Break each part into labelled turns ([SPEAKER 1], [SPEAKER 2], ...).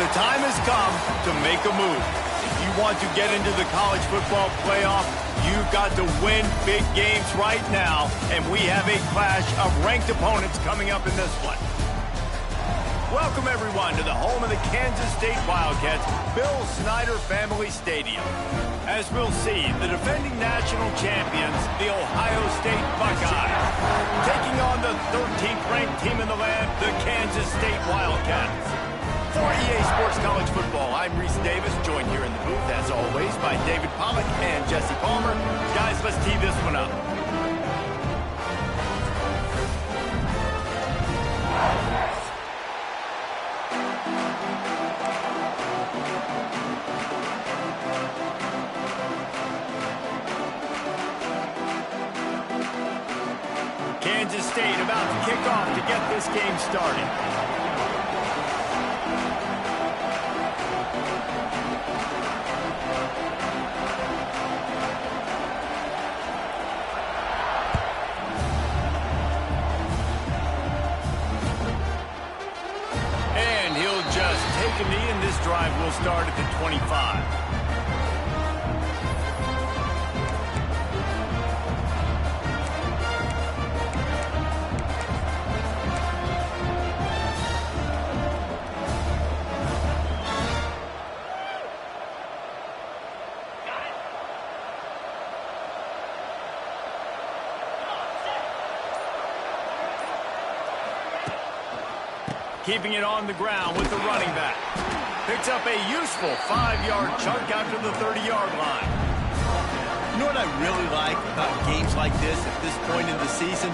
[SPEAKER 1] The time has come to make a move. If you want to get into the college football playoff, you've got to win big games right now, and we have a clash of ranked opponents coming up in this one. Welcome, everyone, to the home of the Kansas State Wildcats, Bill Snyder Family Stadium. As we'll see, the defending national champions, the Ohio State Buckeyes, taking on the 13th ranked team in the land, the Kansas State Wildcats. For EA Sports College Football, I'm Reese Davis, joined here in the booth, as always, by David Pollack and Jesse Palmer. Guys, let's tee this one up. Kansas State about to kick off to get this game started. And he'll just take a knee, and this drive will start at the 25. Keeping it on the ground with the running back. Picks up a useful 5-yard chunk out to the 30-yard line.
[SPEAKER 2] You know what I really like about games like this at this point in the season?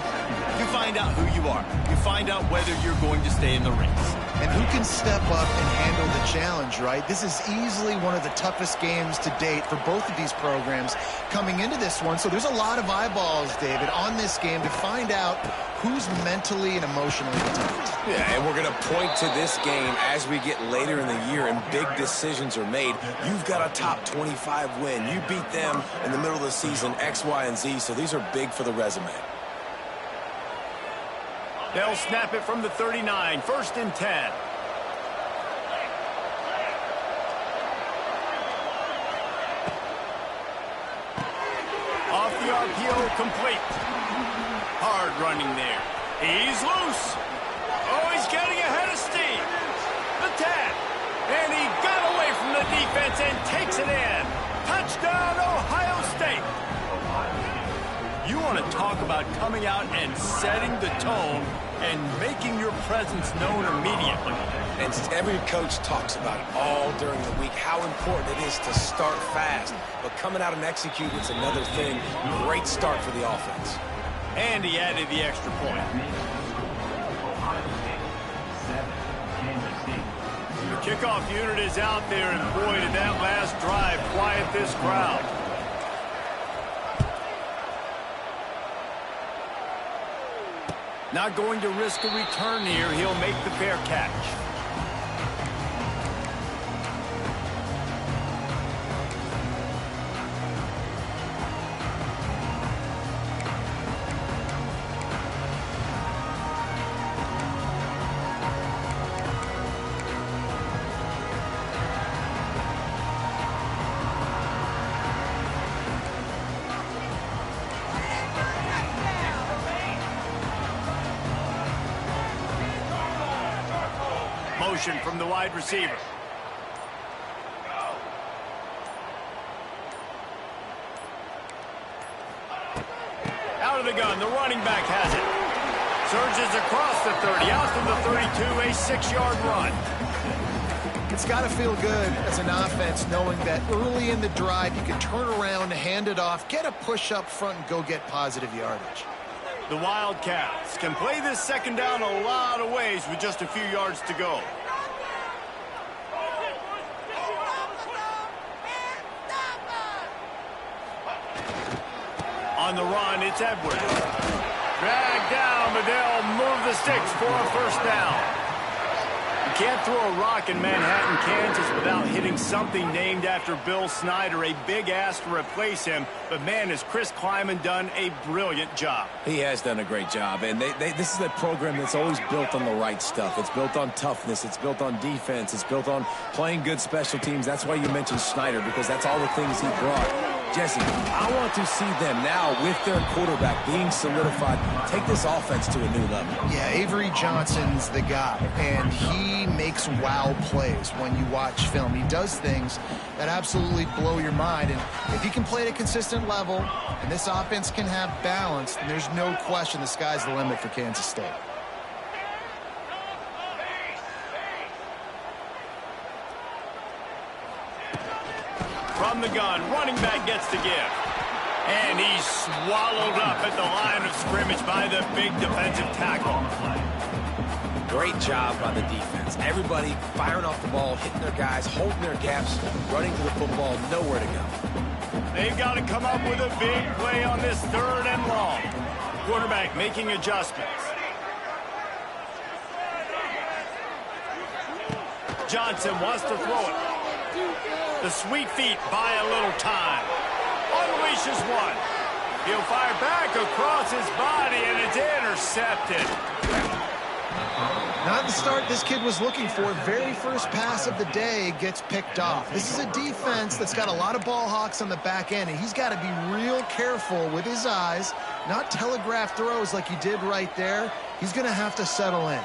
[SPEAKER 2] You find out who you are. You find out whether you're going to stay in the race.
[SPEAKER 3] And who can step up and handle the challenge, right? This is easily one of the toughest games to date for both of these programs coming into this one. So there's a lot of eyeballs, David, on this game to find out who's mentally and emotionally tough.
[SPEAKER 4] Yeah, and we're going to point to this game as we get later in the year and big decisions are made. You've got a top 25 win. You beat them in the middle of the season, X, Y, and Z, so these are big for the resume.
[SPEAKER 1] They'll snap it from the 39, 1st and 10. Off the RPO, complete. Hard running there. He's loose. Oh, he's getting ahead of steam. The 10. And he got away from the defense and takes it in. Touchdown, Ohio State. You want to talk about coming out and setting the tone and making your presence known immediately.
[SPEAKER 4] And every coach talks about it all during the week, how important it is to start fast. But coming out and execute is another thing. Great start for the offense.
[SPEAKER 1] And he added the extra point. The kickoff unit is out there, and boy, did that last drive quiet this crowd. Not going to risk a return here. He'll make the fair catch. Motion from the wide receiver. Out of the gun, the running back has it. Surges across the 30, out to the 32, a 6-yard run.
[SPEAKER 3] It's got to feel good as an offense knowing that early in the drive you can turn around, hand it off, get a push up front, and go get positive yardage.
[SPEAKER 1] The Wildcats can play this second down a lot of ways with just a few yards to go. On the run, it's Edwards. Dragged down, but they'll move the sticks for a first down. The can't throw a rock in Manhattan, Kansas without hitting something named after Bill Snyder. A big ask to replace him. But, man, has Chris Kleiman done a brilliant job.
[SPEAKER 4] He has done a great job. And this is a program that's always built on the right stuff. It's built on toughness. It's built on defense. It's built on playing good special teams. That's why you mentioned Snyder, because that's all the things he brought. Jesse, I want to see them now with their quarterback being solidified take this offense to a new level.
[SPEAKER 3] Yeah, Avery Johnson's the guy, and he makes wow plays when you watch film. He does things that absolutely blow your mind, and if he can play at a consistent level and this offense can have balance, then there's no question the sky's the limit for Kansas State.
[SPEAKER 1] From the gun, running back gets the give. And he's swallowed up at the line of scrimmage by the big defensive tackle.
[SPEAKER 4] Great job by the defense. Everybody firing off the ball, hitting their guys, holding their gaps, running to the football, nowhere to go.
[SPEAKER 1] They've got to come up with a big play on this 3rd and long. Quarterback making adjustments. Johnson wants to throw it. The sweet feet buy a little time. Unleashes one. He'll fire back across his body, and it's intercepted.
[SPEAKER 3] Not the start this kid was looking for. Very first pass of the day gets picked off. This is a defense that's got a lot of ball hawks on the back end, and he's got to be real careful with his eyes, not telegraph throws like he did right there. He's going to have to settle in.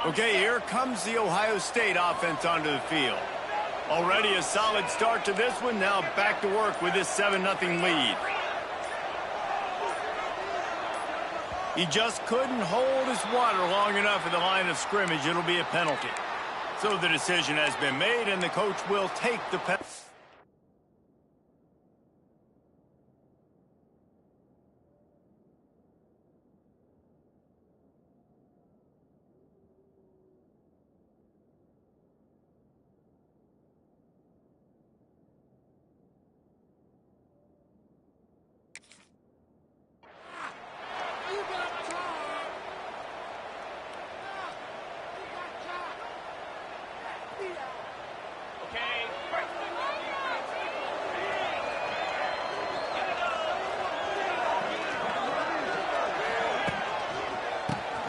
[SPEAKER 1] Okay, here comes the Ohio State offense onto the field. Already a solid start to this one. Now back to work with this 7-0 lead. He just couldn't hold his water long enough at the line of scrimmage. It'll be a penalty. So the decision has been made, and the coach will take the penalty.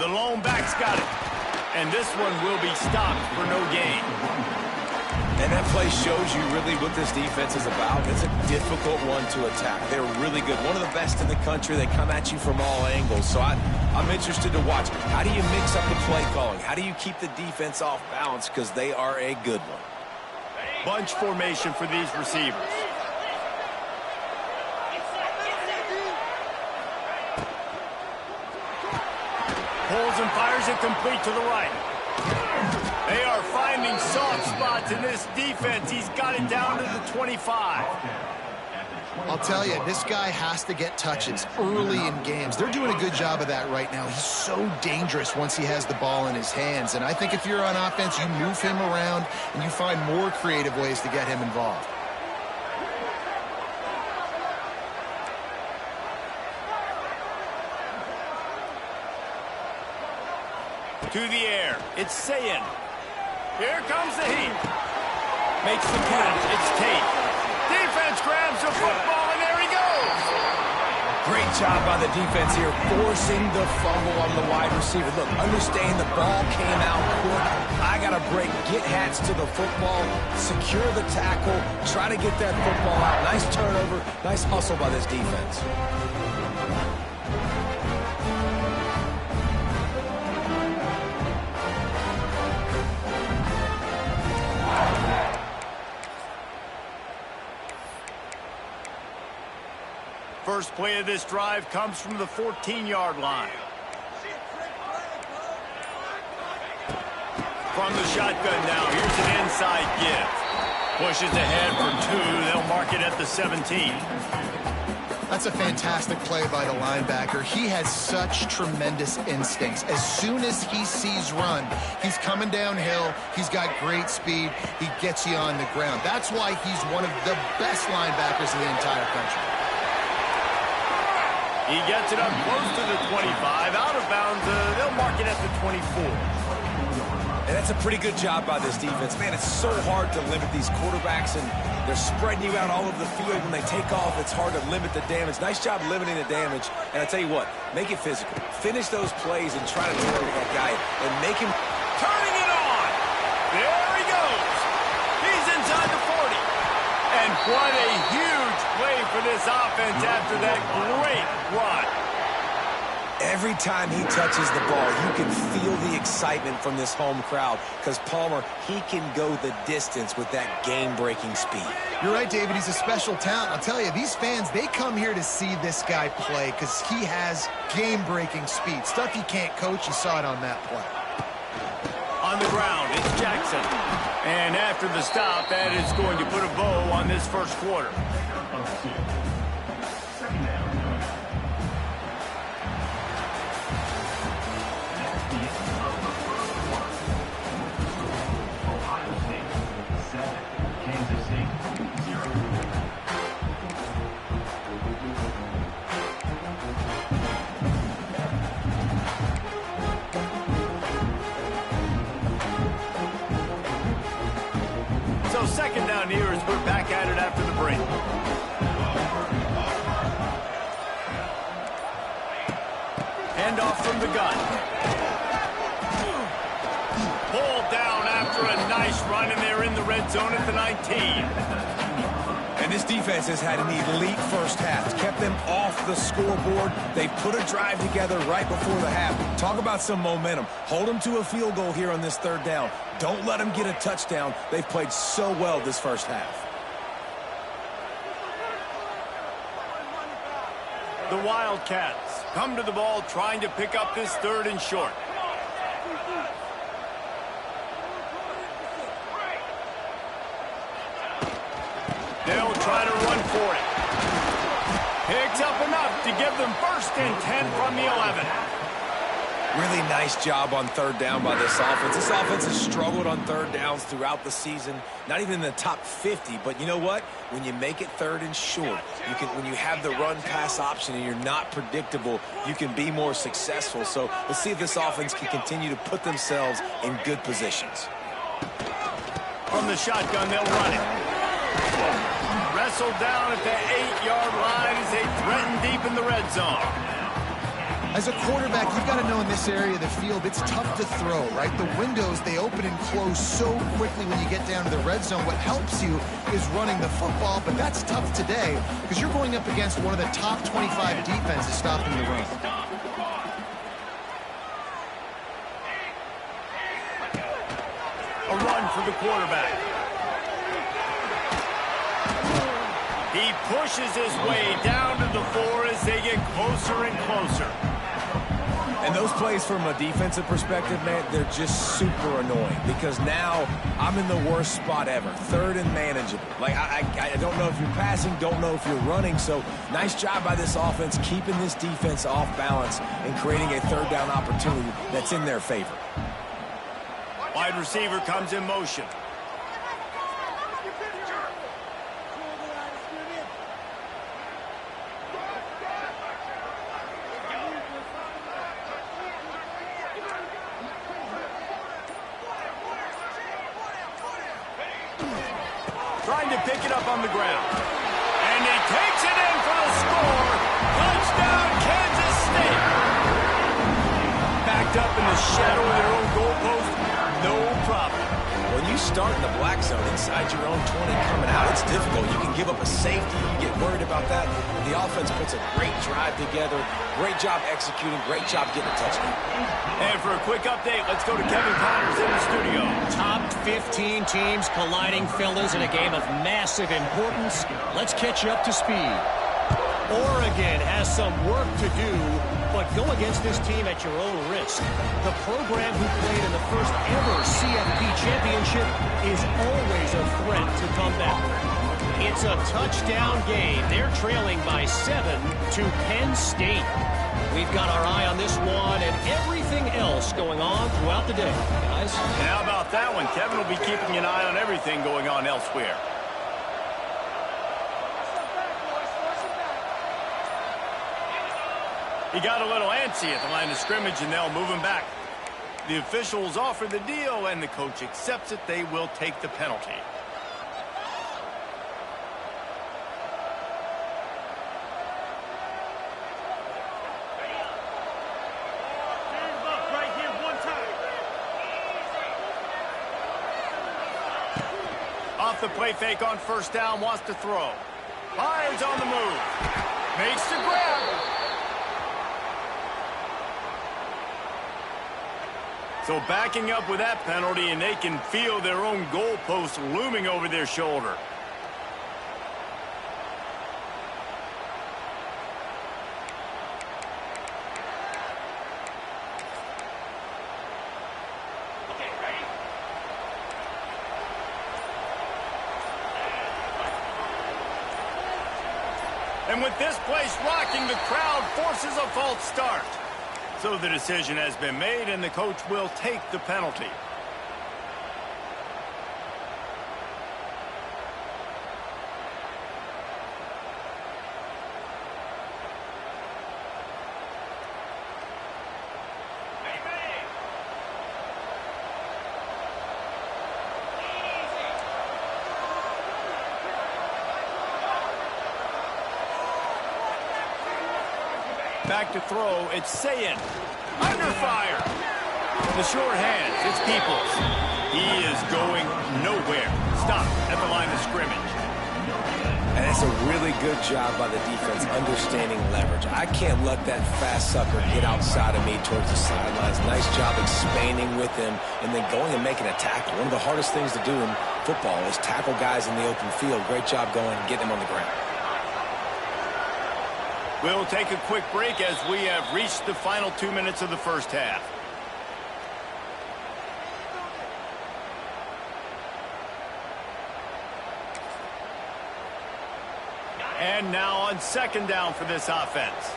[SPEAKER 1] The lone back's got it. And this one will be stopped for no gain.
[SPEAKER 4] And that play shows you really what this defense is about. It's a difficult one to attack. They're really good. One of the best in the country. They come at you from all angles. So I'm interested to watch. How do you mix up the play calling? How do you keep the defense off balance? Because they are a good one.
[SPEAKER 1] Bunch formation for these receivers. Pulls and fires it complete to the right. They are finding soft spots in this defense. He's got it down to the 25.
[SPEAKER 3] I'll tell you, this guy has to get touches early in games. They're doing a good job of that right now. He's so dangerous once he has the ball in his hands. And I think if you're on offense, you move him around and you find more creative ways to get him involved.
[SPEAKER 1] To the air. It's Sayin. Here comes the heat. Makes the catch. It's Tate. Defense grabs the football, and there he goes.
[SPEAKER 4] Great job by the defense here, forcing the fumble on the wide receiver. Look, understand the ball came out quick. I got to break, get hats to the football, secure the tackle, try to get that football out. Nice turnover, nice hustle by this defense.
[SPEAKER 1] First play of this drive comes from the 14-yard line. From the shotgun now, here's an inside give. Pushes ahead for 2. They'll mark it at the 17.
[SPEAKER 3] That's a fantastic play by the linebacker. He has such tremendous instincts. As soon as he sees run, he's coming downhill. He's got great speed. He gets you on the ground. That's why he's one of the best linebackers in the entire country.
[SPEAKER 1] He gets it up close to the 25. Out of bounds, they'll mark it at the 24.
[SPEAKER 4] And that's a pretty good job by this defense. Man, it's so hard to limit these quarterbacks, and they're spreading you out all over the field. When they take off, it's hard to limit the damage. Nice job limiting the damage. And I tell you what, make it physical. Finish those plays and try to target that guy and make him...
[SPEAKER 1] Turning it on. There he goes. He's inside the 40. And what a huge play for this offense after that great run.
[SPEAKER 4] Every time he touches the ball, you can feel the excitement from this home crowd because Palmer, he can go the distance with that game-breaking speed.
[SPEAKER 3] You're right, David. He's a special talent. I'll tell you, these fans, they come here to see this guy play because he has game-breaking speed. Stuff you can't coach. You saw it on that play.
[SPEAKER 1] On the ground, it's Jackson. And after the stop, that is going to put a bow on this first quarter. So second down here as we're back at it after the break. Handoff from the gun. Pulled down after a nice run, and they're in the red zone at the 19.
[SPEAKER 4] And this defense has had an elite first half. It's kept them off the scoreboard. They put a drive together right before the half. Talk about some momentum. Hold them to a field goal here on this third down. Don't let them get a touchdown. They've played so well this first half.
[SPEAKER 1] The Wildcats come to the ball trying to pick up this third and short. They'll try to run for it. Picks up enough to give them first and 10 from the 11.
[SPEAKER 4] Really nice job on third down by this offense. This offense has struggled on third downs throughout the season. Not even in the top 50, but you know what? When you make it third and short, when you have the run-pass option and you're not predictable, you can be more successful. So let's see if this offense can continue to put themselves in good positions.
[SPEAKER 1] From the shotgun, they'll run it. Wrestled down at the 8-yard line as they threaten deep in the red zone.
[SPEAKER 3] As a quarterback, you've got to know in this area of the field, it's tough to throw, right? The windows, they open and close so quickly when you get down to the red zone. What helps you is running the football, but that's tough today because you're going up against one of the top 25 defenses stopping the run.
[SPEAKER 1] A run for the quarterback. He pushes his way down to the 4 as they get closer and closer.
[SPEAKER 4] And those plays from a defensive perspective, man, they're just super annoying because now I'm in the worst spot ever. Third and manageable. Like, I don't know if you're passing, don't know if you're running. So nice job by this offense keeping this defense off balance and creating a third down opportunity that's in their favor.
[SPEAKER 1] Wide receiver comes in motion. Trying to pick it up on the ground. And he takes it in for the score. Touchdown, Kansas State. Backed up in the shadow of their own goalpost, no problem.
[SPEAKER 4] When you start in the black zone inside your own 20 coming out, it's difficult. You can give up a safety. You get worried about that. The offense puts a great drive together. Great job executing. Great job getting a touchdown.
[SPEAKER 1] And for a quick update, let's go to Kevin Connors in the studio.
[SPEAKER 5] Top 15 teams colliding, fellas, in a game of massive importance. Let's catch you up to speed. Oregon has some work to do, but go against this team at your own risk. The program who played in the first ever CFP championship is always a threat to come back. It's a touchdown game. They're trailing by 7 to Penn State. We've got our eye on this one and everything else going on throughout the day, guys.
[SPEAKER 1] And how about that one? Kevin will be keeping an eye on everything going on elsewhere. He got a little antsy at the line of scrimmage, and they'll move him back. The officials offer the deal, and the coach accepts it. They will take the penalty. Off the play fake on first down, wants to throw. Fires on the move. Makes the grab. So backing up with that penalty, and they can feel their own goalpost looming over their shoulder. And with this place rocking, the crowd forces a false start. So the decision has been made, and the coach will take the penalty. Back to throw, it's Sayin. Under fire. The short hands, it's Peoples. He is going nowhere. Stop at the line of scrimmage.
[SPEAKER 4] And that's a really good job by the defense understanding leverage. I can't let that fast sucker get outside of me towards the sidelines. Nice job expanding with him and then going and making a tackle. One of the hardest things to do in football is tackle guys in the open field. Great job going and getting them on the ground.
[SPEAKER 1] We'll take a quick break as we have reached the final 2 minutes of the first half. And now on second down for this offense.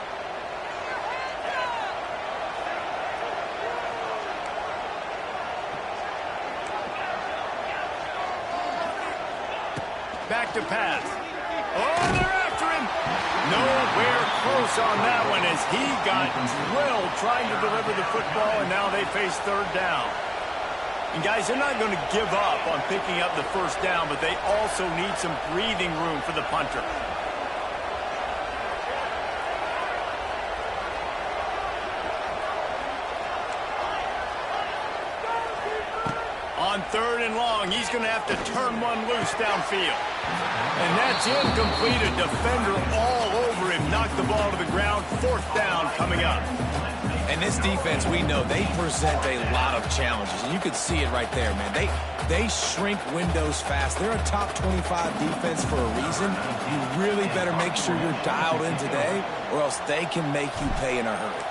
[SPEAKER 1] Back to pass. Oh, they're after him. Nowhere close on that one as he got drilled trying to deliver the football, and now they face third down. And guys, they're not going to give up on picking up the first down, but they also need some breathing room for the punter. On third and long, he's going to have to turn one loose downfield. And that's incomplete. A defender all over him. Knocked the ball to the ground. Fourth down coming up.
[SPEAKER 4] And this defense, we know, they present a lot of challenges. And you could see it right there, man. They shrink windows fast. They're a top 25 defense for a reason. You really better make sure you're dialed in today, or else they can make you pay in a hurry.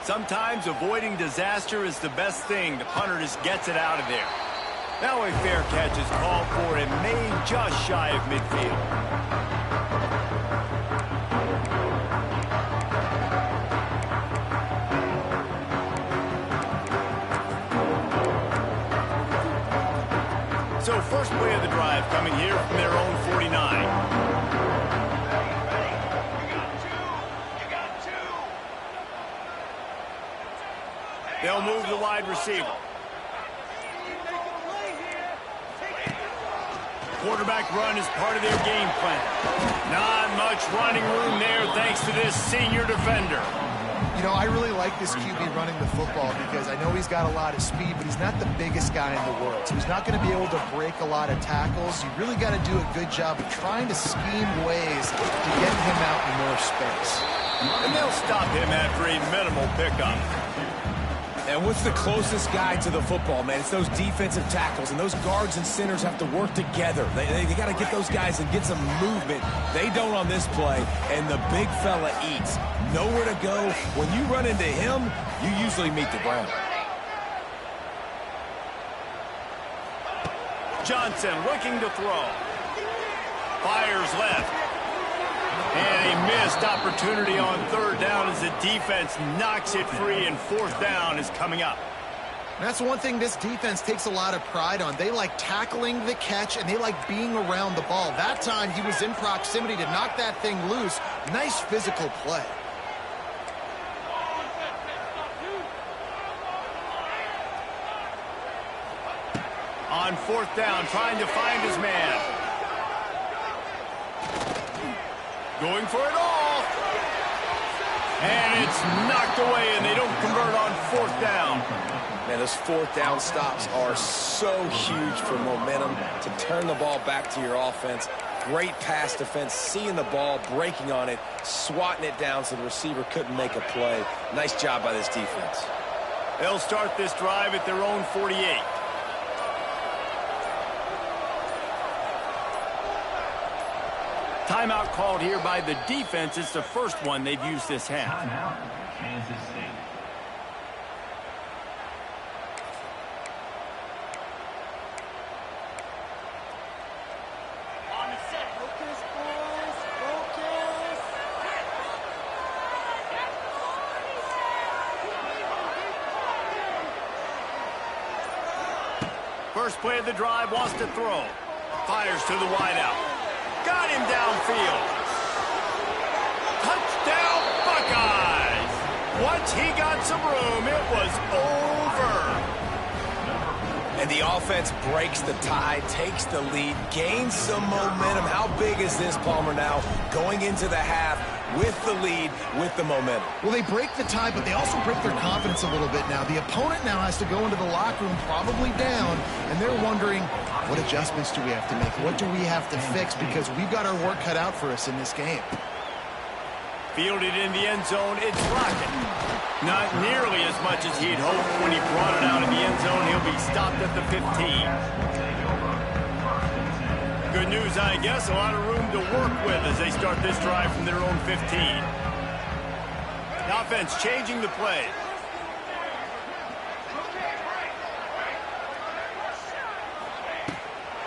[SPEAKER 1] Sometimes avoiding disaster is the best thing. The punter just gets it out of there. Now a fair catch is called for and made just shy of midfield. So first play of the drive coming here from their own 49. They'll move the wide receiver. Quarterback run is part of their game plan. Not much running room there thanks to this senior defender.
[SPEAKER 3] You know, I really like this QB running the football because I know he's got a lot of speed, but he's not the biggest guy in the world. So he's not going to be able to break a lot of tackles. You really got to do a good job of trying to scheme ways to get him out in more space.
[SPEAKER 1] And they'll stop him after a minimal pickup.
[SPEAKER 4] And what's the closest guy to the football, man? It's those defensive tackles, and those guards and centers have to work together. They got to get those guys and get some movement. They don't on this play, and the big fella eats. Nowhere to go. When you run into him, you usually meet the ground.
[SPEAKER 1] Johnson looking to throw. Fires left. And a missed opportunity on third down as the defense knocks it free, and fourth down is coming up.
[SPEAKER 3] That's one thing this defense takes a lot of pride on. They like tackling the catch, and they like being around the ball. That time, he was in proximity to knock that thing loose. Nice physical play.
[SPEAKER 1] On fourth down, trying to find his man. Going for it all. And it's knocked away, and they don't convert on fourth down.
[SPEAKER 4] Man, those fourth down stops are so huge for momentum to turn the ball back to your offense. Great pass defense, seeing the ball, breaking on it, swatting it down so the receiver couldn't make a play. Nice job by this defense.
[SPEAKER 1] They'll start this drive at their own 48. Timeout called here by the defense. It's the first one they've used this half.
[SPEAKER 6] Timeout, Kansas State.
[SPEAKER 1] First play of the drive, wants to throw. Fires to the wideout. Got him downfield. Touchdown, Buckeyes. Once he got some room, it was over.
[SPEAKER 4] And the offense breaks the tie, takes the lead, gains some momentum. How big is this, Palmer, now going into the half with the lead, with the momentum?
[SPEAKER 3] Well, they break the tie, but they also break their confidence a little bit now. The opponent now has to go into the locker room probably down, and they're wondering, what adjustments do we have to make? What do we have to fix? Because we've got our work cut out for us in this game.
[SPEAKER 1] Fielded in the end zone, it's Lockett. Not nearly as much as he'd hoped when he brought it out in the end zone. He'll be stopped at the 15. Good news, I guess. A lot of room to work with as they start this drive from their own 15. The offense changing the play.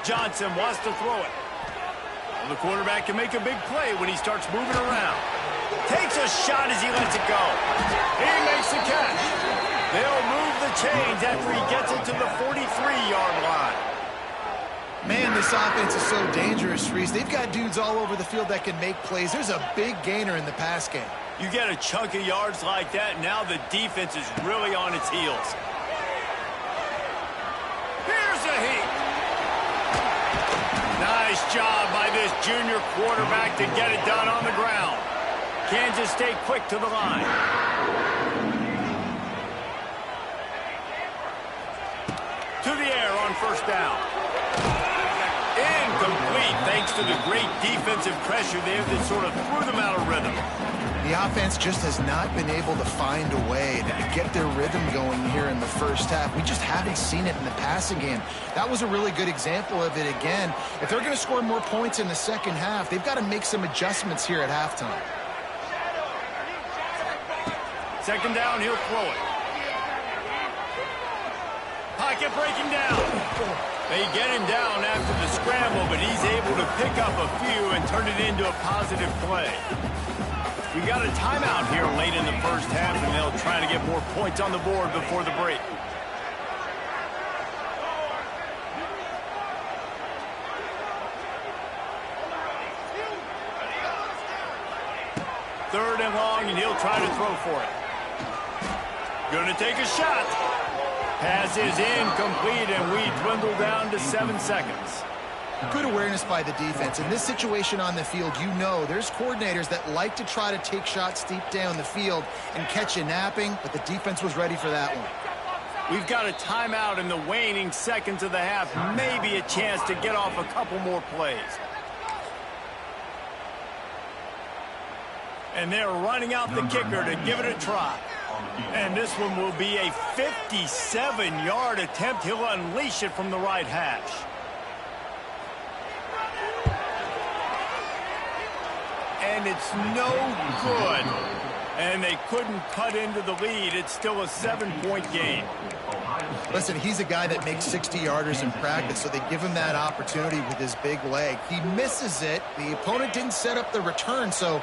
[SPEAKER 1] Johnson wants to throw it. Well, the quarterback can make a big play when he starts moving around. Takes a shot as he lets it go. He makes the catch. They'll move the chains after he gets it to the 43-yard line.
[SPEAKER 3] Man, this offense is so dangerous, Reese. They've got dudes all over the field that can make plays. There's a big gainer in the pass game.
[SPEAKER 1] You get a chunk of yards like that, now the defense is really on its heels. Here's a heat. Nice job by this junior quarterback to get it done on the ground. Kansas State quick to the line. To the air on first down. Incomplete thanks to the great defensive pressure there that sort of threw them out of rhythm.
[SPEAKER 3] The offense just has not been able to find a way to get their rhythm going here in the first half. We just haven't seen it in the passing game. That was a really good example of it again. If they're going to score more points in the second half, they've got to make some adjustments here at halftime.
[SPEAKER 1] Second down, he'll throw it. Pocket breaking down. They get him down after the scramble, but he's able to pick up a few and turn it into a positive play. We got a timeout here late in the first half, and they'll try to get more points on the board before the break. Third and long, and he'll try to throw for it. Going to take a shot. Pass is incomplete, and we dwindle down to 7 seconds.
[SPEAKER 3] Good awareness by the defense. In this situation on the field, you know there's coordinators that like to try to take shots deep down the field and catch you napping, but the defense was ready for that one.
[SPEAKER 1] We've got a timeout in the waning seconds of the half. Maybe a chance to get off a couple more plays. And they're running out the kicker to give it a try. And this one will be a 57-yard attempt. He'll unleash it from the right hash. And it's no good. And they couldn't cut into the lead. It's still a 7-point game.
[SPEAKER 3] Listen, he's a guy that makes 60-yarders in practice, so they give him that opportunity with his big leg. He misses it. The opponent didn't set up the return, so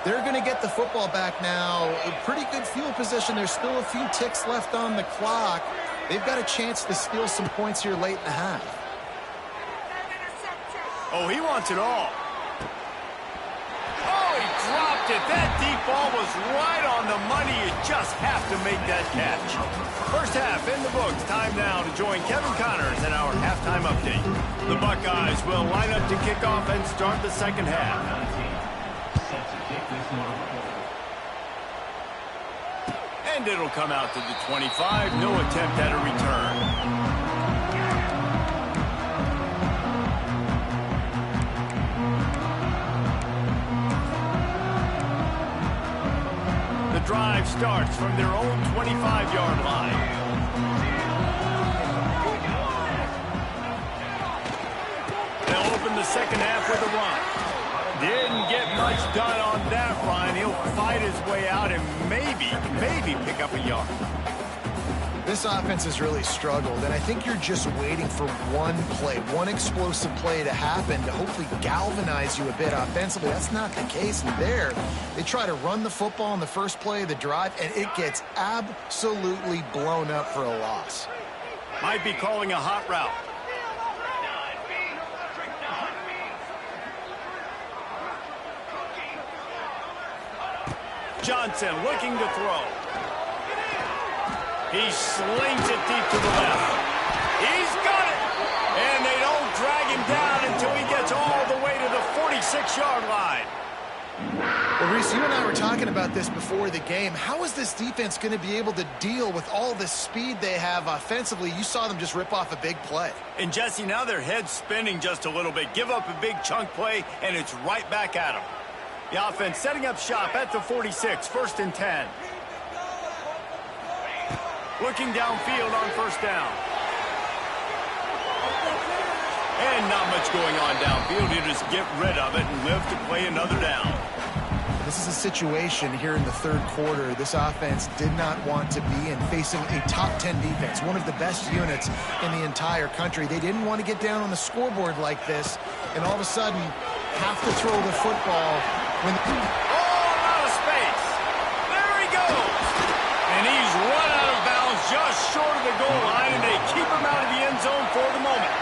[SPEAKER 3] they're going to get the football back now. A pretty good field position. There's still a few ticks left on the clock. They've got a chance to steal some points here late in the half.
[SPEAKER 1] Oh, he wants it all. Oh, he dropped it. That deep ball was right on the money. You just have to make that catch. First half in the books. Time now to join Kevin Connors in our halftime update. The Buckeyes will line up to kick off and start the second half. And it'll come out to the 25. No attempt at a return. The drive starts from their own 25-yard line. They'll open the second half with a run. Didn't get much done on that run. He'll fight his way out and maybe pick up a yard.
[SPEAKER 3] This offense has really struggled, and I think you're just waiting for one play, one explosive play to happen to hopefully galvanize you a bit offensively. That's not the case. And there, they try to run the football in the first play of the drive, and it gets absolutely blown up for a loss.
[SPEAKER 1] Might be calling a hot route. Johnson looking to throw. He slings it deep to the left. He's got it! And they don't drag him down until he gets all the way to the 46-yard line.
[SPEAKER 3] Well, Reese, you and I were talking about this before the game. How is this defense going to be able to deal with all the speed they have offensively? You saw them just rip off a big play.
[SPEAKER 1] And, Jesse, now their head's spinning just a little bit. Give up a big chunk play, and it's right back at them. The offense setting up shop at the 46, 1st and 10. Looking downfield on first down. And not much going on downfield. You just get rid of it and live to play another down.
[SPEAKER 3] This is a situation here in the third quarter this offense did not want to be in, facing a top 10 defense, one of the best units in the entire country. They didn't want to get down on the scoreboard like this, and all of a sudden have to throw the football. When
[SPEAKER 1] oh, out of space. There he goes. And he's run out of bounds just short of the goal line, and they keep him out of the end zone for the moment.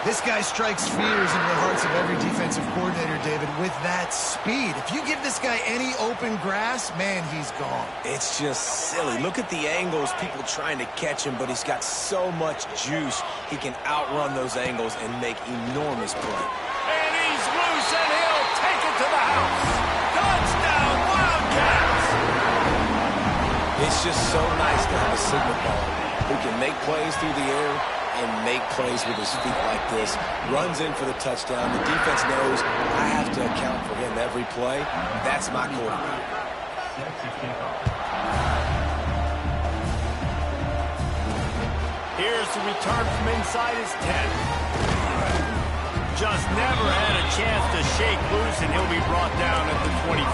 [SPEAKER 3] This guy strikes fears into the hearts of every defensive coordinator, David, with that speed. If you give this guy any open grass, man, he's gone.
[SPEAKER 4] It's just silly. Look at the angles, people trying to catch him, but he's got so much juice. He can outrun those angles and make enormous play.
[SPEAKER 1] And he's loose, and he'll take it to the house. Touchdown, Wildcats!
[SPEAKER 4] It's just so nice to have a signal baller who can make plays through the air and make plays with his feet like this. Runs in for the touchdown. The defense knows I have to account for him every play. That's my quarterback.
[SPEAKER 1] Here's the return from inside his 10. Just never had a chance to shake loose, and he'll be brought down at the 24.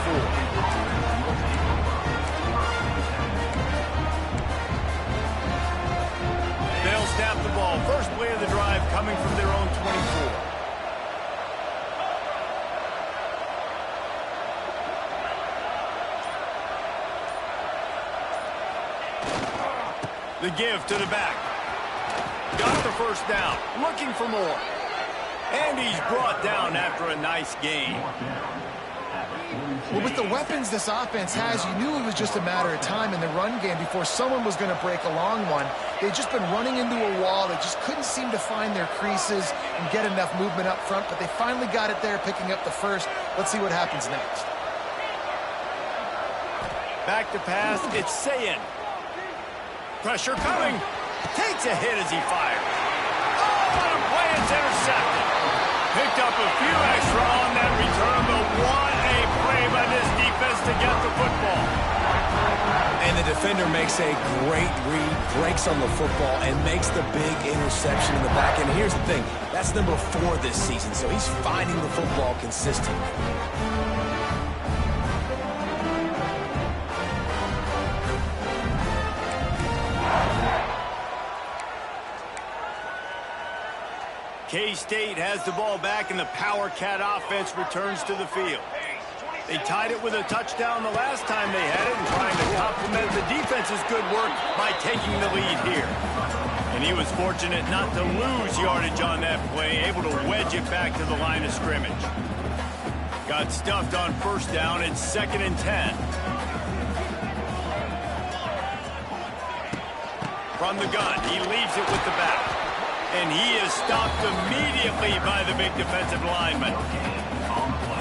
[SPEAKER 1] They'll snap the ball. First play of the drive coming from their own 24. The give to the back. Got the first down. Looking for more. And he's brought down after a nice gain.
[SPEAKER 3] Well, with the weapons this offense has, you knew it was just a matter of time in the run game before someone was going to break a long one. They'd just been running into a wall. They just couldn't seem to find their creases and get enough movement up front, but they finally got it there, picking up the first. Let's see what happens next.
[SPEAKER 1] Back to pass. It's Sayin. Pressure coming. Takes a hit as he fires. Oh, what a play. It's intercepted. Picked up a few extra on that return, but what a play by this defense to get the football.
[SPEAKER 4] And the defender makes a great read, breaks on the football, and makes the big interception in the back end. Here's the thing. That's number 4 this season, so he's finding the football consistently.
[SPEAKER 1] K-State has the ball back, and the Power Cat offense returns to the field. They tied it with a touchdown the last time they had it, and trying to complement the defense's good work by taking the lead here. And he was fortunate not to lose yardage on that play, able to wedge it back to the line of scrimmage. Got stuffed on first down. It's 2nd and 10. From the gun, he leaves it with the back. And he is stopped immediately by the big defensive lineman.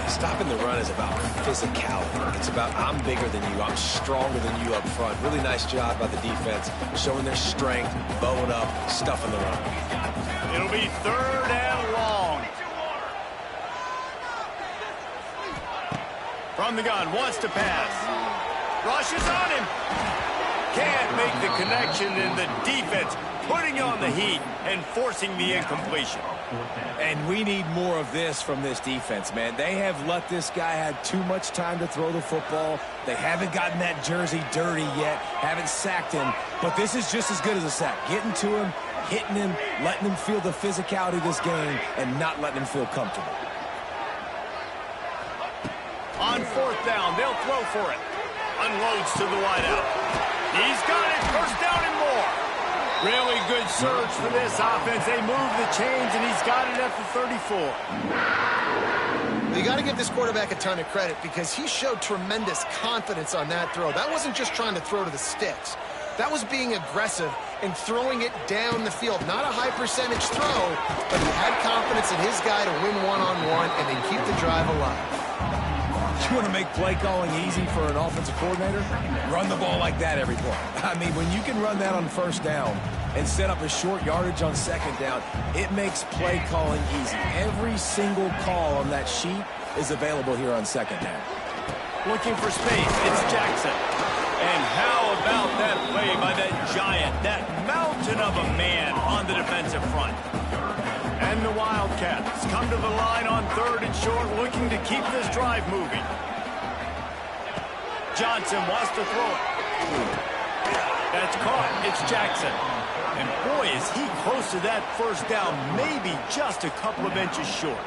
[SPEAKER 4] Stopping the run is about physicality. It's about I'm bigger than you, I'm stronger than you up front. Really nice job by the defense, showing their strength, bowing up, stuffing the run.
[SPEAKER 1] It'll be 3rd and long. From the gun, wants to pass. Rushes on him. Can't make the connection, and the defense putting on the heat and forcing the incompletion.
[SPEAKER 4] And we need more of this from this defense, man. They have let this guy have too much time to throw the football. They haven't gotten that jersey dirty yet, haven't sacked him. But this is just as good as a sack. Getting to him, hitting him, letting him feel the physicality of this game, and not letting him feel comfortable.
[SPEAKER 1] On 4th down, they'll throw for it. Unloads to the wideout. He's got it. 1st down and more. Really good surge for this offense. They move the chains, and he's got it at the 34.
[SPEAKER 3] You got to give this quarterback a ton of credit because he showed tremendous confidence on that throw. That wasn't just trying to throw to the sticks. That was being aggressive and throwing it down the field. Not a high percentage throw, but he had confidence in his guy to win one-on-one and then keep the drive alive.
[SPEAKER 4] You want to make play calling easy for an offensive coordinator? Run the ball like that every play. I mean, when you can run that on 1st down and set up a short yardage on 2nd down, it makes play calling easy. Every single call on that sheet is available here on 2nd down.
[SPEAKER 1] Looking for space, it's Jackson. And how about that play by that giant, that mountain of a man on the defensive front? And the Wildcats come to the line on 3rd and short, looking to keep this drive moving. Johnson wants to throw it. That's caught. It's Jackson. And boy, is he close to that 1st down, maybe just a couple of inches short.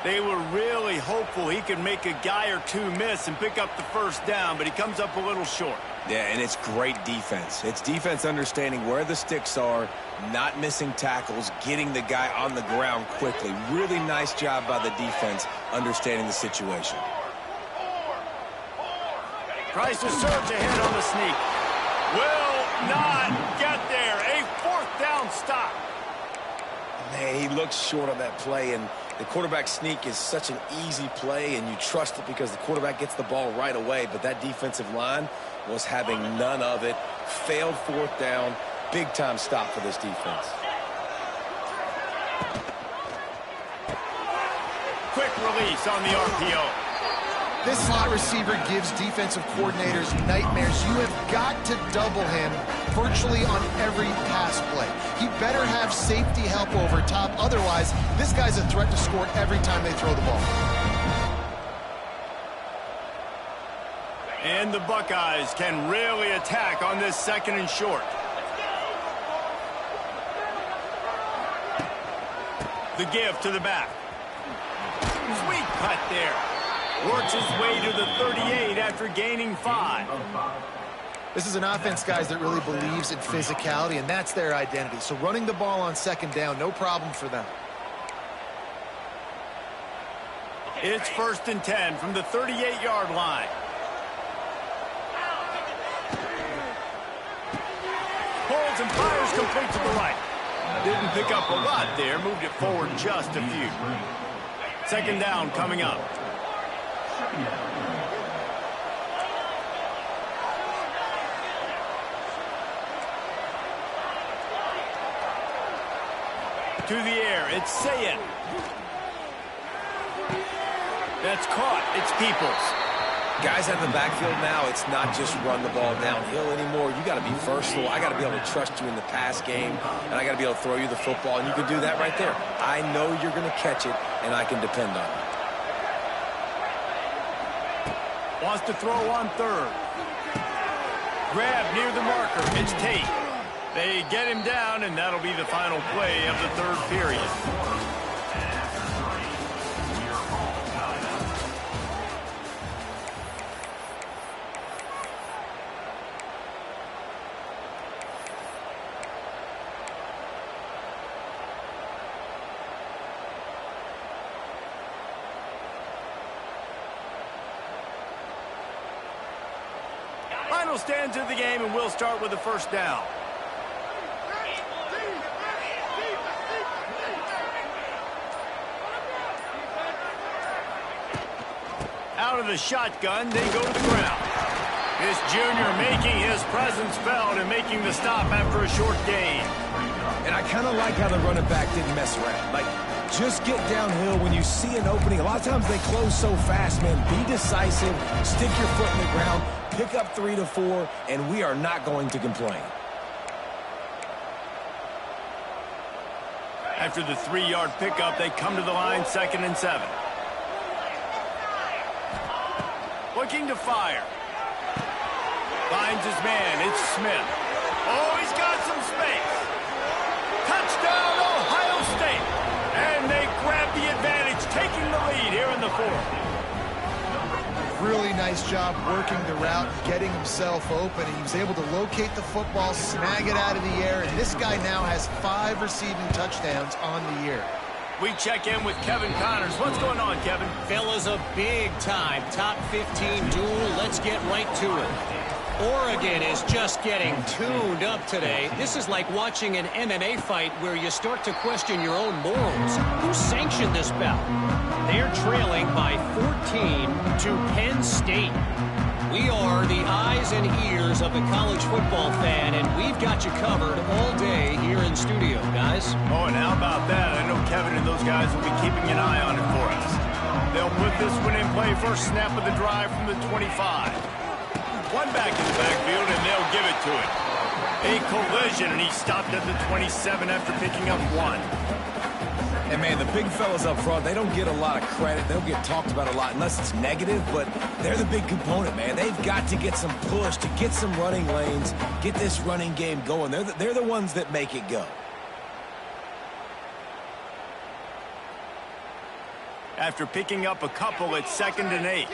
[SPEAKER 1] They were really hopeful he could make a guy or two miss and pick up the 1st down, but he comes up a little short.
[SPEAKER 4] Yeah, and it's great defense. It's defense understanding where the sticks are, not missing tackles, getting the guy on the ground quickly. Really nice job by the defense understanding the situation.
[SPEAKER 1] Tries to surge ahead on the sneak. Will not get there. A 4th down stop.
[SPEAKER 4] Man, he looks short on that play, and the quarterback sneak is such an easy play, and you trust it because the quarterback gets the ball right away, but that defensive line was having none of it. Failed 4th down. Big-time stop for this defense.
[SPEAKER 1] Quick release on the RPO.
[SPEAKER 3] This slot receiver gives defensive coordinators nightmares. You have got to double him virtually on every pass play. He better have safety help over top. Otherwise, this guy's a threat to score every time they throw the ball.
[SPEAKER 1] And the Buckeyes can really attack on this 2nd and short. The give to the back. Sweet cut there. Works his way to the 38 after gaining 5.
[SPEAKER 3] This is an offense, guys, that really believes in physicality, and that's their identity. So running the ball on 2nd down, no problem for them.
[SPEAKER 1] It's 1st and 10 from the 38-yard line. Pulls and fires complete to the right. Didn't pick up a lot there, moved it forward just a few. 2nd down coming up. To the air, it's Sayin. That's caught. It's Peoples.
[SPEAKER 4] Guys out in the backfield now, it's not just run the ball downhill anymore. You got to be versatile. I got to be able to trust you in the pass game, and I got to be able to throw you the football, and you can do that right there. I know you're going to catch it, and I can depend on it.
[SPEAKER 1] Wants to throw on 3rd. Grab near the marker. It's Tate. They get him down, and that'll be the final play of the third period. Final stands of the game, and we'll start with the first down. Out of the shotgun, they go to the ground. This junior making his presence felt and making the stop after a short gain.
[SPEAKER 4] And I kind of like how the running back didn't mess around. Like, just get downhill when you see an opening. A lot of times they close so fast, man. Be decisive, stick your foot in the ground, pick up 3 to 4, and we are not going to complain.
[SPEAKER 1] After the 3-yard pickup, they come to the line, 2nd and 7. Looking to fire. Finds his man. It's Smith. Oh, he's got some space. Touchdown, Ohio State. And they grab the advantage, taking the lead here in the 4th.
[SPEAKER 3] Really nice job working the route, getting himself open, and he was able to locate the football, snag it out of the air, and this guy now has 5 receiving touchdowns on the year.
[SPEAKER 1] We check in with Kevin Connors. What's going on, Kevin?
[SPEAKER 5] Fellas, a big-time top 15 duel. Let's get right to it. Oregon is just getting tuned up today. This is like watching an MMA fight where you start to question your own morals. Who sanctioned this bout? They're trailing by 14 to Penn State. We are the eyes and ears of the college football fan, and we've got you covered all day here in studio, guys.
[SPEAKER 1] Oh, and how about that? I know Kevin and those guys will be keeping an eye on it for us. They'll put this one in play. First snap of the drive from the 25. One back in the backfield, and they'll give it to him. A collision, and he stopped at the 27 after picking up 1.
[SPEAKER 4] And, man, the big fellas up front, they don't get a lot of credit. They don't get talked about a lot unless it's negative, but they're the big component, man. They've got to get some push, to get some running lanes, get this running game going. They're the ones that make it go.
[SPEAKER 1] After picking up a couple at 2nd and 8,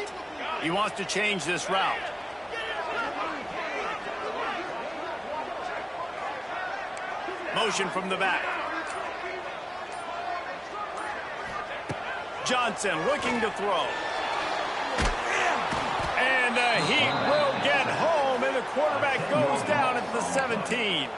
[SPEAKER 1] he wants to change this route. Motion from the back. Johnson looking to throw. And he will get home, and the quarterback goes down at the 17.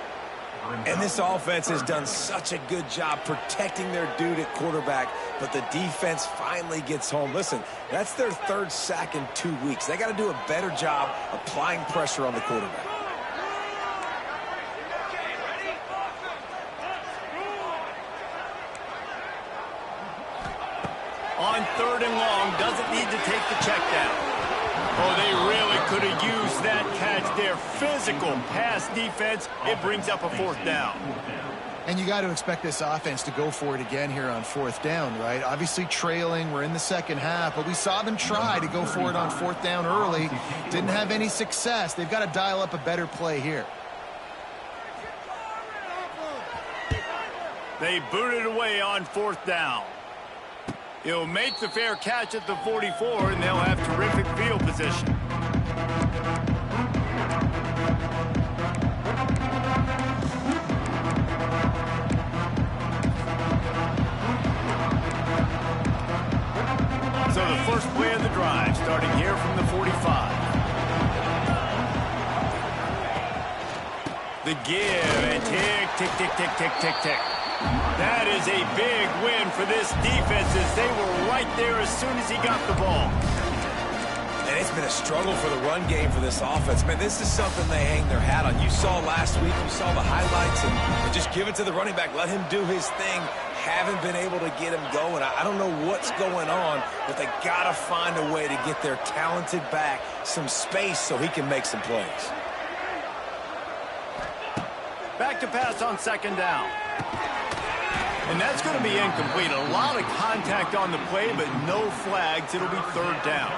[SPEAKER 4] And this offense has done such a good job protecting their dude at quarterback, but the defense finally gets home. Listen, that's their 3rd sack in 2 weeks. They got to do a better job applying pressure on the quarterback.
[SPEAKER 1] On 3rd and long, doesn't need to take the check down. Oh, they really could have used that catch there. Physical pass defense. It brings up a 4th down.
[SPEAKER 3] And you got to expect this offense to go for it again here on 4th down, right? Obviously trailing, we're in the 2nd half, but we saw them try to go for it on 4th down early. Didn't have any success. They've got to dial up a better play here.
[SPEAKER 1] They boot it away on 4th down. He'll make the fair catch at the 44, and they'll have terrific field position. So the first play of the drive, starting here from the 45. The give, and tick, tick, tick, tick, tick, tick, tick. That is a big win for this defense as they were right there as soon as he got the ball.
[SPEAKER 4] And it's been a struggle for the run game for this offense. Man, this is something they hang their hat on. You saw last week, you saw the highlights, and just give it to the running back. Let him do his thing. Haven't been able to get him going. I don't know what's going on, but they got to find a way to get their talented back some space so he can make some plays.
[SPEAKER 1] Back to pass on 2nd down. And that's going to be incomplete. A lot of contact on the play, but no flags. It'll be 3rd down.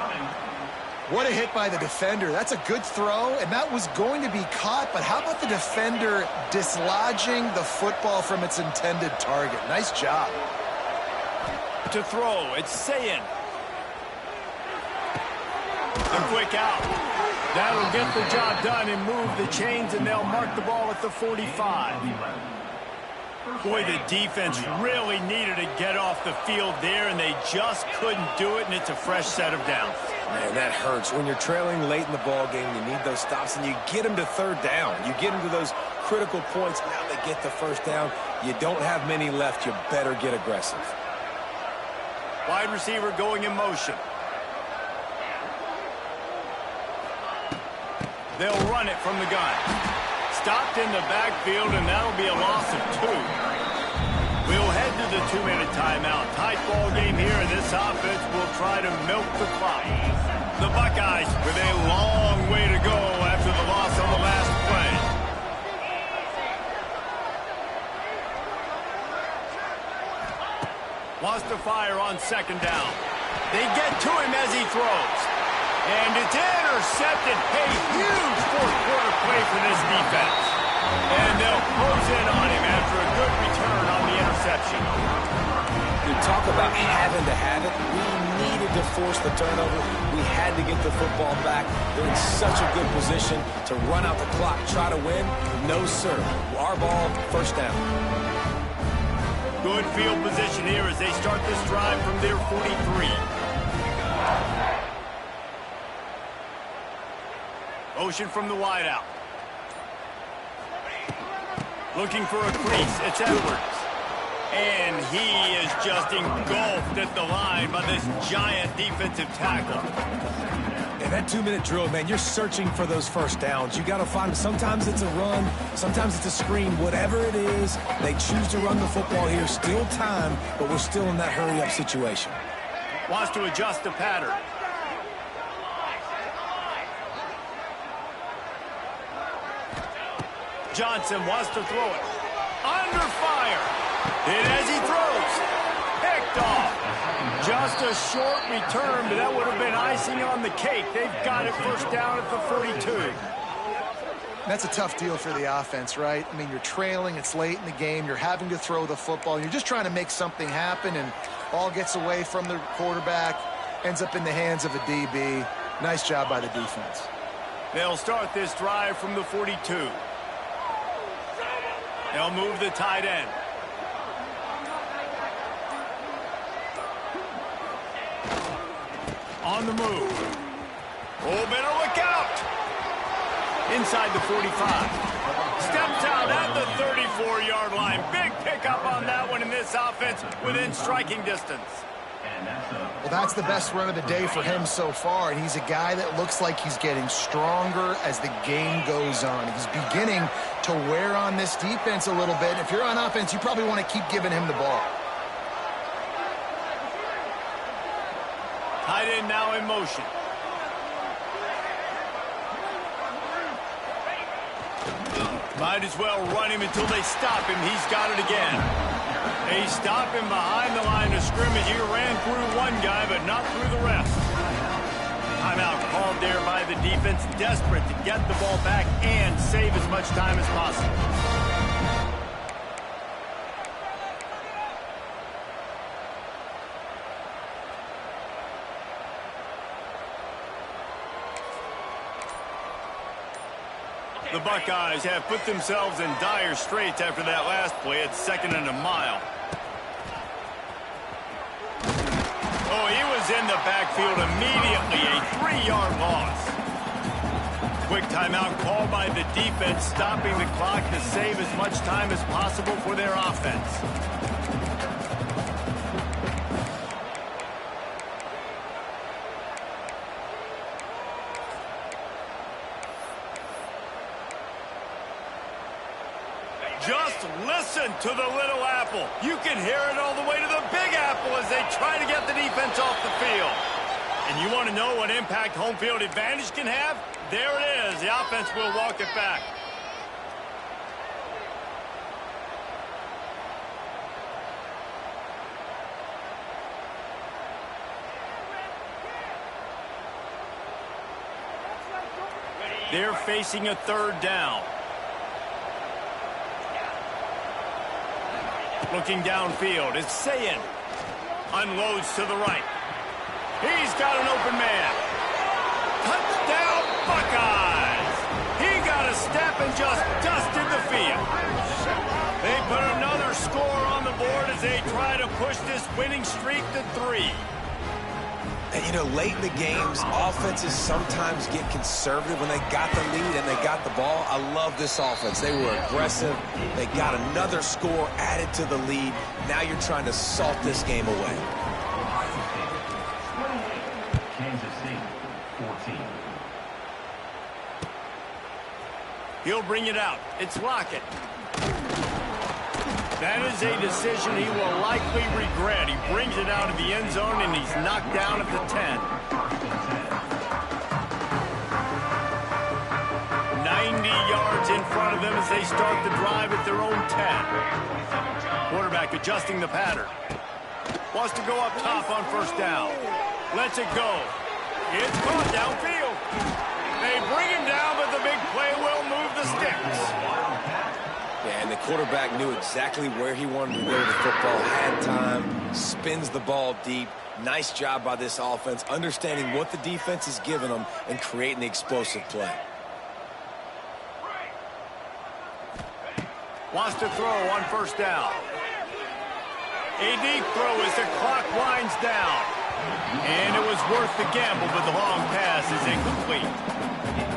[SPEAKER 3] What a hit by the defender. That's a good throw, and that was going to be caught, but how about the defender dislodging the football from its intended target? Nice job.
[SPEAKER 1] To throw, it's Sayin. A quick out. That'll get the job done and move the chains, and they'll mark the ball at the 45. Boy, the defense really needed to get off the field there, and they just couldn't do it, and it's a fresh set of downs.
[SPEAKER 4] Man, that hurts. When you're trailing late in the ball game, you need those stops, and you get them to third down. You get them to those critical points. Now they get the first down. You don't have many left. You better get aggressive.
[SPEAKER 1] Wide receiver going in motion. They'll run it from the gun. Stopped in the backfield, and that'll be a loss of 2. We'll head to the 2-minute timeout. Tight ball game here, and this offense will try to milk the clock. The Buckeyes with a long way to go after the loss on the last play. Wants to fire on second down. They get to him as he throws. And it's intercepted. A huge fourth-quarter play for this defense. And they'll close in on him after a good return on the interception.
[SPEAKER 4] You talk about having to have it. We needed to force the turnover. We had to get the football back. They're in such a good position to run out the clock, try to win. No, sir. Our ball, first down.
[SPEAKER 1] Good field position here as they start this drive from their 43. Motion from the wideout. Looking for a crease. It's Edwards. And he is just engulfed at the line by this giant defensive tackle.
[SPEAKER 4] And that 2-minute drill, man, you're searching for those first downs. You got to find them. Sometimes it's a run. Sometimes it's a screen. Whatever it is, they choose to run the football here. Still time, but we're still in that hurry-up situation.
[SPEAKER 1] Wants to adjust the pattern. Johnson wants to throw it. Under fire. And as he throws, picked off. Just a short return, but that would have been icing on the cake. They've got it first down at the 42.
[SPEAKER 3] That's a tough deal for the offense, right? I mean, you're trailing, it's late in the game, you're having to throw the football, you're just trying to make something happen, and ball gets away from the quarterback, ends up in the hands of a DB. Nice job by the defense.
[SPEAKER 1] They'll start this drive from the 42. They'll move the tight end. On the move. Oh, better look out. Inside the 45. Steps out at the 34-yard line. Big pickup on that one in this offense within striking distance.
[SPEAKER 3] Well, that's the best run of the day for him so far, and he's a guy that looks like he's getting stronger as the game goes on. He's beginning to wear on this defense a little bit. If you're on offense, you probably want to keep giving him the ball.
[SPEAKER 1] Tight end now in motion. Might as well run him until they stop him. He's got it again. They stop him behind the line of scrimmage. He ran through one guy, but not through the rest. Timeout called there by the defense, desperate to get the ball back and save as much time as possible. The Buckeyes have put themselves in dire straits after that last play. It's 2nd and a mile. Oh, he was in the backfield immediately. A 3-yard loss. Quick timeout called by the defense, stopping the clock to save as much time as possible for their offense. Just listen to the Little Apple. You can hear it all the way to the Big Apple as they try to get the defense off the field. And you want to know what impact home field advantage can have? There it is. The offense will walk it back. They're facing a third down. Looking downfield, it's Sayin. Unloads to the right. He's got an open man. Touchdown, Buckeyes! He got a step and just dusted the field. They put another score on the board as they try to push this winning streak to 3.
[SPEAKER 4] And, you know, late in the games, offenses sometimes get conservative when they got the lead and they got the ball. I love this offense. They were aggressive. They got another score added to the lead. Now you're trying to salt this game away.
[SPEAKER 6] Kansas State, 14.
[SPEAKER 1] He'll bring it out. It's Lockett. That is a decision he will likely regret. He brings it out of the end zone, and he's knocked down at the 10. 90 yards in front of them as they start the drive at their own 10. Quarterback adjusting the pattern. Wants to go up top on first down. Lets it go. It's caught downfield. They bring him down, but the big play will move the sticks.
[SPEAKER 4] Yeah, and the quarterback knew exactly where he wanted to go with the football, had time, spins the ball deep. Nice job by this offense, understanding what the defense is giving them and creating the explosive play.
[SPEAKER 1] Wants to throw on first down. A deep throw as the clock winds down. And it was worth the gamble, but the long pass is incomplete.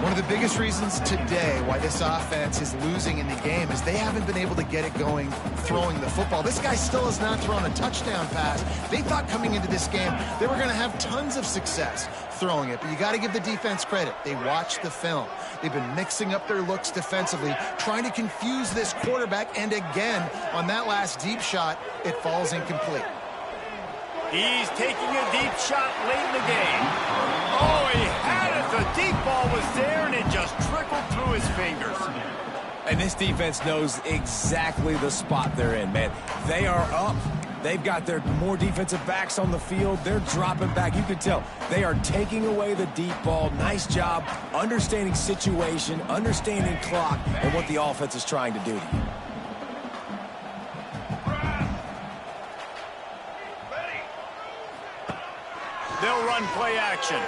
[SPEAKER 3] One of the biggest reasons today why this offense is losing in the game is they haven't been able to get it going throwing the football. This guy still has not thrown a touchdown pass. They thought coming into this game they were going to have tons of success throwing it, but you got to give the defense credit. They watched the film. They've been mixing up their looks defensively, trying to confuse this quarterback, and again, on that last deep shot, it falls incomplete.
[SPEAKER 1] He's taking a deep shot late in the game. Oh, he had it. The deep ball was there, and it just trickled through his fingers.
[SPEAKER 4] And this defense knows exactly the spot they're in, man. They are up. They've got their more defensive backs on the field. They're dropping back. You can tell they are taking away the deep ball. Nice job understanding situation, understanding clock, and what the offense is trying to do to you.
[SPEAKER 1] They'll run play action.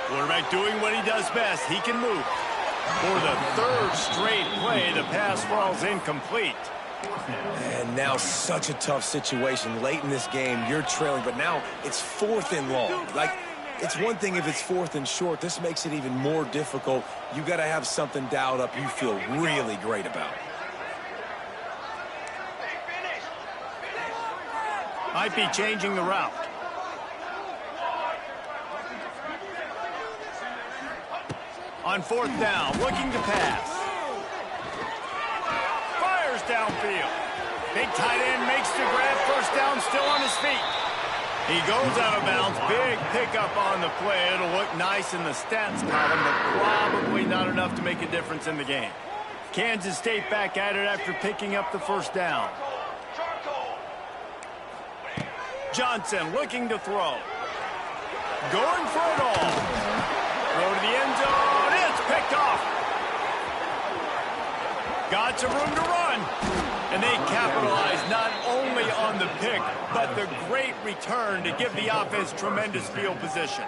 [SPEAKER 1] Quarterback doing what he does best. He can move. For the third straight play, the pass falls incomplete.
[SPEAKER 4] And now such a tough situation. Late in this game, you're trailing, but now it's 4th and long. Like, it's one thing if it's 4th and short. This makes it even more difficult. You got to have something dialed up you feel really great about.
[SPEAKER 1] Might be changing the route. On 4th down, looking to pass. Fires downfield. Big tight end makes the grab. First down, still on his feet. He goes out of bounds. Big pickup on the play. It'll look nice in the stats column, but probably not enough to make a difference in the game. Kansas State back at it after picking up the first down. Johnson looking to throw. Going for it all. Throw to the end zone. It's picked off. Got some room to run. And they capitalize not only on the pick, but the great return to give the offense tremendous field position.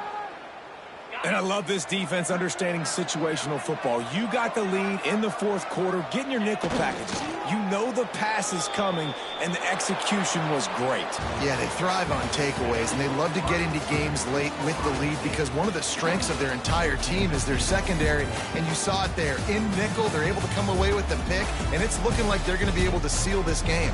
[SPEAKER 4] And I love this defense understanding situational football. You got the lead in the 4th quarter, getting your nickel packages. You know the pass is coming, and the execution was great.
[SPEAKER 3] Yeah, they thrive on takeaways, and they love to get into games late with the lead because one of the strengths of their entire team is their secondary, and you saw it there. In nickel, they're able to come away with the pick, and it's looking like they're going to be able to seal this game.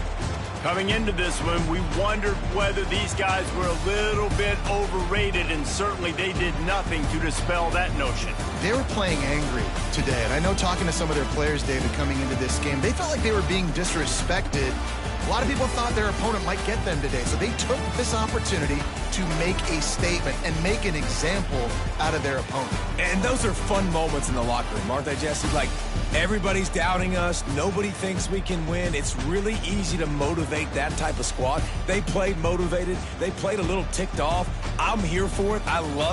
[SPEAKER 1] Coming into this one, we wondered whether these guys were a little bit overrated, and certainly they did nothing to dispel that notion.
[SPEAKER 3] They were playing angry today, and I know talking to some of their players, David, coming into this game, they felt like they were being disrespected. A lot of people thought their opponent might get them today, so they took this opportunity to make a statement and make an example out of their opponent.
[SPEAKER 4] And those are fun moments in the locker room, aren't they, Jesse? Like, everybody's doubting us. Nobody thinks we can win. It's really easy to motivate that type of squad. They played motivated. They played a little ticked off. I'm here for it. I love